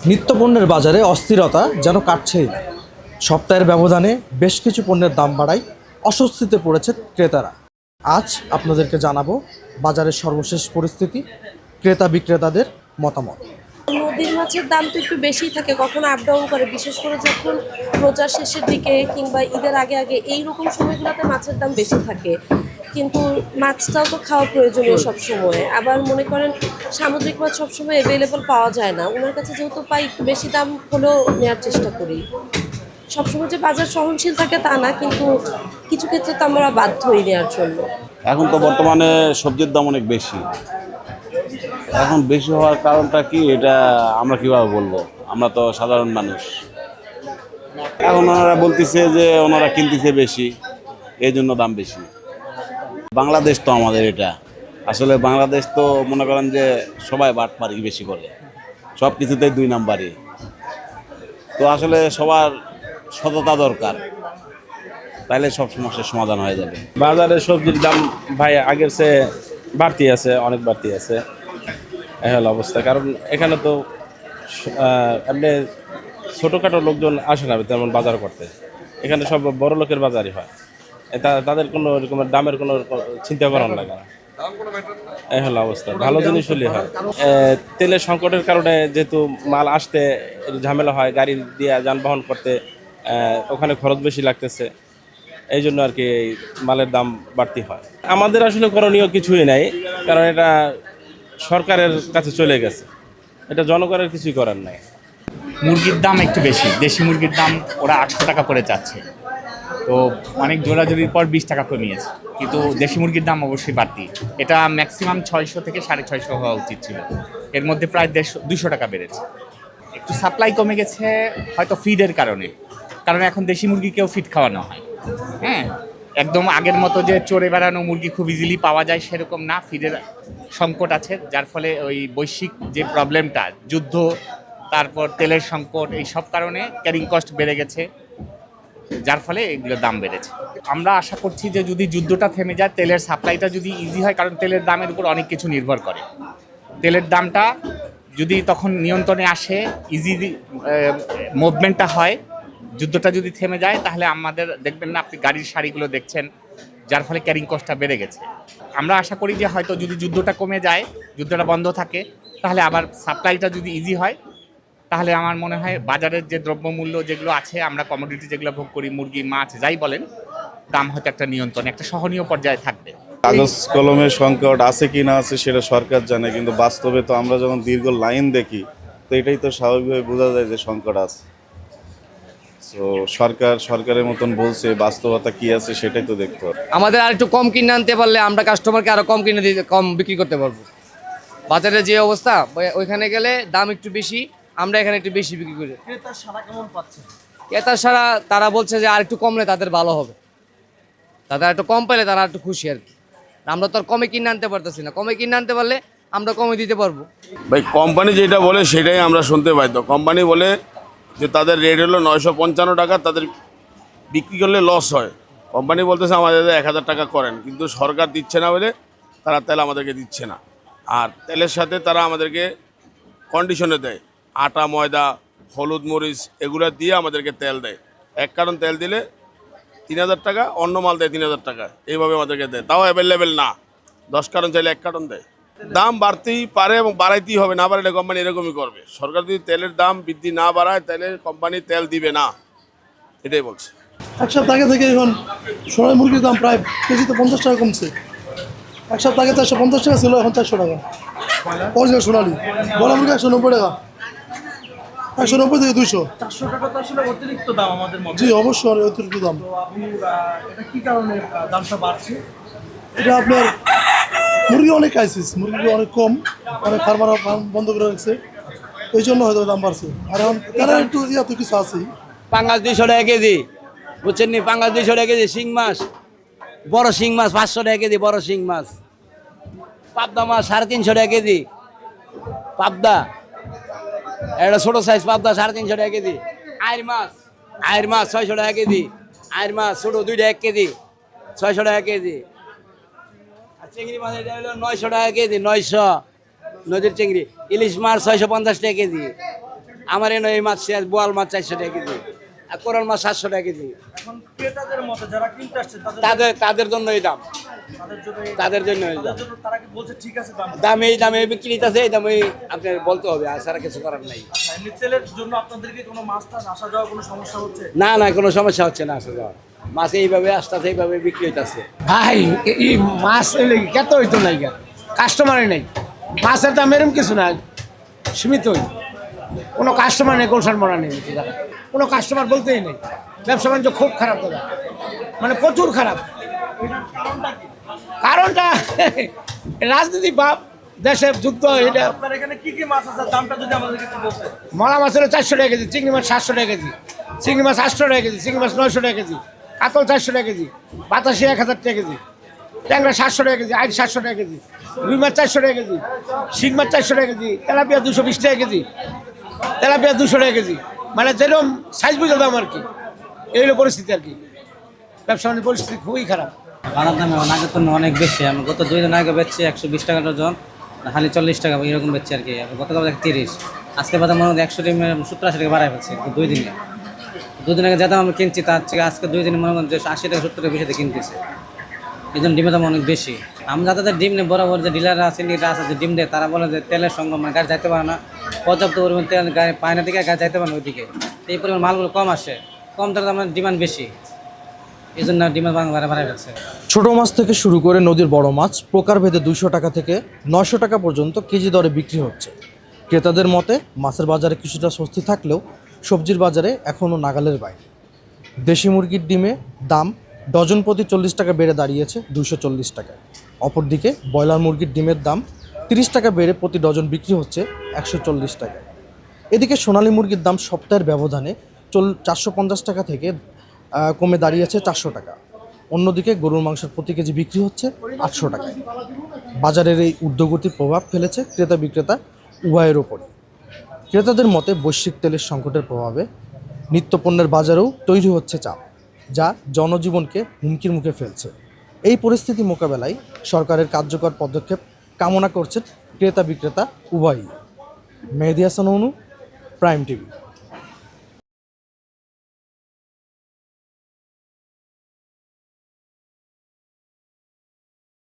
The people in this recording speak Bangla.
নিত্যপণ্যের বাজারে অস্থিরতা যেন কাটছেই না। সপ্তাহের ব্যবধানে বেশ কিছু পণ্যের দাম বাড়ায় অস্বস্তিতে পড়েছে ক্রেতারা। আজ আপনাদেরকে জানাবো বাজারের সর্বশেষ পরিস্থিতি, ক্রেতা বিক্রেতাদের মতামত। নদীর মাছের দাম তো একটু বেশিই থাকে, কখনো আপ ডাউন করে, বিশেষ করে যখন রোজার শেষের দিকে কিংবা ঈদের আগে আগে এইরকম সময়গুলোতে মাছের দাম বেশি থাকে। কিন্তু মাছটাও তো খাওয়া প্রয়োজনীয় সব সময়। আবার মনে করেন সামুদ্রিক মাছ সবসময় অ্যাভেলেবল পাওয়া যায় না, ওনার কাছে যেহেতু পাই একটু বেশি দাম হলেও নেওয়ার চেষ্টা করি। সবসময় যে বাজার সহনশীল থাকে তা না, কিন্তু কিছু ক্ষেত্রে তো আমরা বাধ্য হই নেওয়ার জন্য। এখন তো বর্তমানে সবজির দাম অনেক বেশি। এখন বেশি হওয়ার কারণটা কি, এটা আমরা কিভাবে বলবো? আমরা তো সাধারণ মানুষ। এখন ওনারা বলতেছে যে ওনারা কিনতেছে বেশি, এই জন্য দাম বেশি। বাংলাদেশ তো আমাদের, এটা আসলে বাংলাদেশ তো মনে করেন যে সবাই বাটপারি বেশি করে, সব কিছুতেই 2 নাম্বারই। তো আসলে সবার সততা দরকার, তাইলে সব সমস্যার সমাধান হয়ে যাবে। বাজারে সবজির দাম ভাই আগের চেয়ে বাড়তি আছে, অনেক বাড়তি আছে। এই হলো অবস্থা। কারণ এখানে তো এমনি ছোটোখাটো লোকজন আসে না তেমন বাজার করতে। এখানে সব বড় লোকের বাজারই হয়। তাদের কোনো রকমের দামের কোনো চিন্তা করার লাগে না। এই হলো অবস্থা। ভালো জিনিস হলে হয়। তেলের সংকটের কারণে যেহেতু মাল আসতে ঝামেলা হয়, গাড়ি দিয়ে যানবাহন করতে ওখানে খরচ বেশি লাগতেছে, এই জন্য আর কি মালের দাম বাড়তি হয়। আমাদের আসলে করণীয় কিছুই নাই, কারণ এটা সরকারের কাছে চলে গেছে, এটা জনগণের কিছুই করার নাই। মুরগির দাম একটু বেশি, দেশি মুরগির দাম ওরা 800 টাকা করে চাচ্ছে, তো অনেক জোরাজোরির পর 20 টাকা কমিয়েছে, কিন্তু দেশি মুরগির দাম অবশ্যই বাড়তি। এটা ম্যাক্সিমাম 600 থেকে 650 হওয়া উচিত ছিল, এর মধ্যে প্রায় 200 টাকা বেড়েছে। একটু সাপ্লাই কমে গেছে হয়তো ফিডের কারণে, কারণ এখন দেশি মুরগিকেও ফিড খাওয়ানো হয়। হ্যাঁ, একদম আগের মতো যে চড়ে বেড়ানো মুরগি খুব ইজিলি পাওয়া যায় সেরকম না, ফিডের সংকট আছে, যার ফলে ওই বৈশ্বিক যে প্রবলেমটা, যুদ্ধ, তারপর তেলের সংকট, এই সব কারণে ক্যারিং কস্ট বেড়ে গেছে, যার ফলে এগুলোর দাম বেড়েছে। আমরা আশা করছি যে যদি যুদ্ধটা থেমে যায়, তেলের সাপ্লাইটা যদি ইজি হয়, কারণ তেলের দামের উপর অনেক কিছু নির্ভর করে, তেলের দামটা যদি তখন নিয়ন্ত্রণে আসে, ইজি মুভমেন্টটা হয়, যুদ্ধটা যদি থেমে যায়, তাহলে আমাদের দেখবেন না, আপনি গাড়ির সারিগুলো দেখছেন, যার ফলে ক্যারিং কস্টটা বেড়ে গেছে। আমরা আশা করি যে হয়তো যদি যুদ্ধটা কমে যায়, যুদ্ধটা বন্ধ থাকে, তাহলে আবার সাপ্লাইটা যদি ইজি হয়, তাহলে আমার মনে হয় বাজারের যে দ্রব্যমূল্য যেগুলো আছে, আমরা কমোডিটি যেগুলো ভোগ করি, মুরগি, মাছ, যাই বলেন, দাম হয়তো একটা নিয়ন্ত্রণে, একটা সহনীয় পর্যায়ে থাকবে। কাগজ কলমের সংকট আছে কি না আছে সেটা সরকার জানে, কিন্তু বাস্তবে তো আমরা যখন দীর্ঘ লাইন দেখি, তো এটাই তো স্বাভাবিকভাবে বোঝা যায় যে সংকট আছে। তো সরকারের মতন বলছে, বাস্তবতা কি আছে সেটাই তো দেখতে হবে। আমাদের আর একটু কম কিনে আনতে পারলে আমরা কাস্টমারকে আরো কম কিনে দিতে, কম বিক্রি করতে পারবো। বাজারে যে অবস্থা, ওইখানে গেলে দাম একটু বেশি, আমরা এখানে একটু বেশি বিক্রি করি। ক্রেতার সাড়া কেমন পাচ্ছে? ক্রেতার সারা তারা বলছে যে আর একটু কমলে তাদের ভালো হবে, তাদের একটু কম পেলে তারা একটু খুশি আর কি। আমরা তো আর কমে কিনে আনতে পারতেছি না, কমে কিনে আনতে পারলে আমরা কমে দিতে পারবো। ভাই কোম্পানি যেটা বলে সেটাই আমরা শুনতে পাই। তো কোম্পানি বলে যে তাদের রেট হলো 955 টাকা, তাদের বিক্রি করলে লস হয়। কোম্পানি বলতেছে আমাদের 1000 টাকা করেন, কিন্তু সরকার দিচ্ছে না বলে তারা তেল আমাদেরকে দিচ্ছে না। আর তেলের সাথে তারা আমাদেরকে কন্ডিশনে দেয়, আটা, ময়দা, হলুদ, মরিচ এগুলো দিয়ে আমাদেরকে তেল দেয়। 1 কার্টন তেল দিলে 3000 টাকা, অন্য মাল দেয় 3000 টাকা, এইভাবে আমাদেরকে দেয়। তাও অ্যাভেলেবেল না, 10 কার্টন চাইলে 1 কার্টন দেয়। দাম বাড়তেই পারে এবং বাড়াইতেই হবে, না বাড়ালে কোম্পানি এরকমই করবে। সরকার যদি তেলের দাম বৃদ্ধি না বাড়ায়, তাহলে কোম্পানি তেল দিবে না, এটাই বলছে। এক সপ্তাহ আগে থেকে এখন সোনালী মুরগির দাম প্রায় কেজিতে 50 টাকা কমছে। এক সপ্তাহ আগে 450 টাকা ছিল, এখন 400 টাকা অরিজিনাল সোনালী। বড় মুরগি 190 টাকা, 190 থেকে 200। 400 টাকা তো আসলে অতিরিক্ত দাম আমাদের মধ্যে। জি অবশ্যই অতিরিক্ত দাম। তো আপনি এটা কি কারণে দামটা বাড়ছে? এটা আপনার মুরগি অনেক ক্রাইসিস, মুরগি অনেক কম, অনেক ফার্মার বন্ধ করে রাখছে, এই জন্য হয়তো দাম বাড়ছে। আর এখন তারা একটু তো কিছু আছে। পাঙ্গাস 200 টাকা কেজি, বুঝছেন নি? পাঙ্গাস 200 টাকা কেজি। শিং মাছ, বড় শিং মাছ 500 টাকা কেজি, বড় শিং মাছ। পাবদা মাছ 350 টাকা কেজি, পাবদা, এটা ছোট সাইজ পাবদা 350 টাকা কেজি। আয়ের মাছ 600 টাকা কেজি, আয়ের মাছ ছোট 2টা 1 কেজি, 600 টাকা কেজি। আর চিংড়ি মাছ এটা হলো 900 টাকা কেজি, 900 নদীর চিংড়ি। ইলিশ মাছ 650 টাকা কেজি, আমার এনে এই মাছ শেষ, বোয়াল মাছ 400 টাকা কেজি, আর কোরাল মাছ 700 টাকা কেজি। এখন ক্রেতাদের মতে যারা কিনতে আসছে তাদের জন্য এই দাম, তাদের জন্য এই দাম। তারা কি বলছে ঠিক আছে দাম? দাম এই দামে বিক্রি আছে, এই দামে আপনার বলতে হবে, আর সারা কিছু করার নাই। এমনি তেলের জন্য আপনাদেরকে কোনো মাছ টাছ আসা যাওয়ার কোনো সমস্যা হচ্ছে? না না, কোনো সমস্যা হচ্ছে না, আসলে মাছ এইভাবে আসতেছে, এইভাবে বিক্রি হইতেছে। ভাই এই মাছ এলে কত হইতো নাই, কাস্টমারই নেই, মাছের দাম এরকম কিছু না, সীমিতই, কোনো কাস্টমার নেই, গোলশান মরা নেই, কোনো কাস্টমার বলতেই নেই, ব্যবসা বাণিজ্য খুব খারাপ দাদা, মানে প্রচুর খারাপ। কারণটা রাজনীতি বাপ, দেশের যুদ্ধ, এটা। আপনার এখানে কি কি মাছ আছে দামটা যদি আমাদেরকে একটু বলতেন? মলা মাছের 400 টাকা কেজি, চিংড়ি মাছ 700 টাকা কেজি, চিংড়ি মাছ 800 টাকা কেজি, চিংড়ি মাছ 900 টাকা কেজি, কাতল 400 টাকা কেজি, বাতাসি 1000 টাকা কেজি, ট্যাংরা 700 টাকা কেজি, আইড 700 টাকা কেজি, রুই মাছ 400 টাকা কেজি, শিং মাছ 400 টাকা কেজি, তেলাপিয়া 220 টাকা কেজি, তেলাপিয়া 200 টাকা কেজি, মানে যেরকম সাইজ বুঝে দাম আর কি, এই হলো পরিস্থিতি আর কি, ব্যবসা বাণিজ্য পরিস্থিতি খুবই খারাপ। বাজার দাম আগের তুলনায় অনেক বেশি। আমি গত 2 দিন আগে বেচছি 120 টাকা ডজন, খালি 40 টাকা এরকম বেচছি আর কি। গতকাল 30, আজকে বাজার মনে হয় 100 টাকা 70-80 টাকা বাড়াই ফেলছে 2 দিনে। 2 দিন আগে যা দাম আমি কিনছি তার থেকে আজকে 2 দিনে মনে করেন যে 80 টাকা 70 টাকা বেশি কিনতেছে। এই জন্য ডিমের দাম অনেক বেশি। আমরা যাদের ডিম নেই, বরাবর যে ডিলাররা আছে, লিডার আছে যে ডিম দেয়, তারা বলে যে তেলের সঙ্গে মানে গাড়ি যাইতে পারে না, পর্যাপ্ত পরিমাণ তেল গাড়ি পায় না, দিকে গাড়ি যাইতে পারে না ওইদিকে, এই পরিমাণ মালগুলো কম আসে, কম তার দাম ডিমান্ড বেশি, এই জন্য ডিমের দাম বাড়াই ফেলছে। ছোট মাছ থেকে শুরু করে নদীর বড় মাছ প্রকারভেদে 200 টাকা থেকে 900 টাকা পর্যন্ত কেজি দরে বিক্রি হচ্ছে। ক্রেতাদের মতে মাছের বাজারে কিছুটা স্বস্তি থাকলেও সবজির বাজারে এখনও নাগালের বাইরে। দেশি মুরগির ডিমে দাম ডজন প্রতি 40 টাকা বেড়ে দাঁড়িয়েছে 240 টাকায়। অপরদিকে ব্রয়লার মুরগির ডিমের দাম 30 টাকা বেড়ে প্রতি ডজন বিক্রি হচ্ছে 140 টাকায়। এদিকে সোনালী মুরগির দাম সপ্তাহের ব্যবধানে 450 টাকা থেকে কমে দাঁড়িয়েছে 400 টাকা। অন্যদিকে গরুর মাংসের প্রতি কেজি বিক্রি হচ্ছে 800 টাকায়। বাজারের এই ঊর্ধ্বগতির প্রভাব ফেলেছে ক্রেতা বিক্রেতা উভয়ের ওপরই। ক্রেতাদের মতে বৈশ্বিক তেলের সংকটের প্রভাবে নিত্যপণ্যের বাজারেও তৈরি হচ্ছে চাপ, যা জনজীবনকে হুমকির মুখে ফেলছে। এই পরিস্থিতি মোকাবেলায় সরকারের কার্যকর পদক্ষেপ কামনা করছেন ক্রেতা বিক্রেতা উভয়ই। মেহেদী হাসান অনু, প্রাইম টিভি।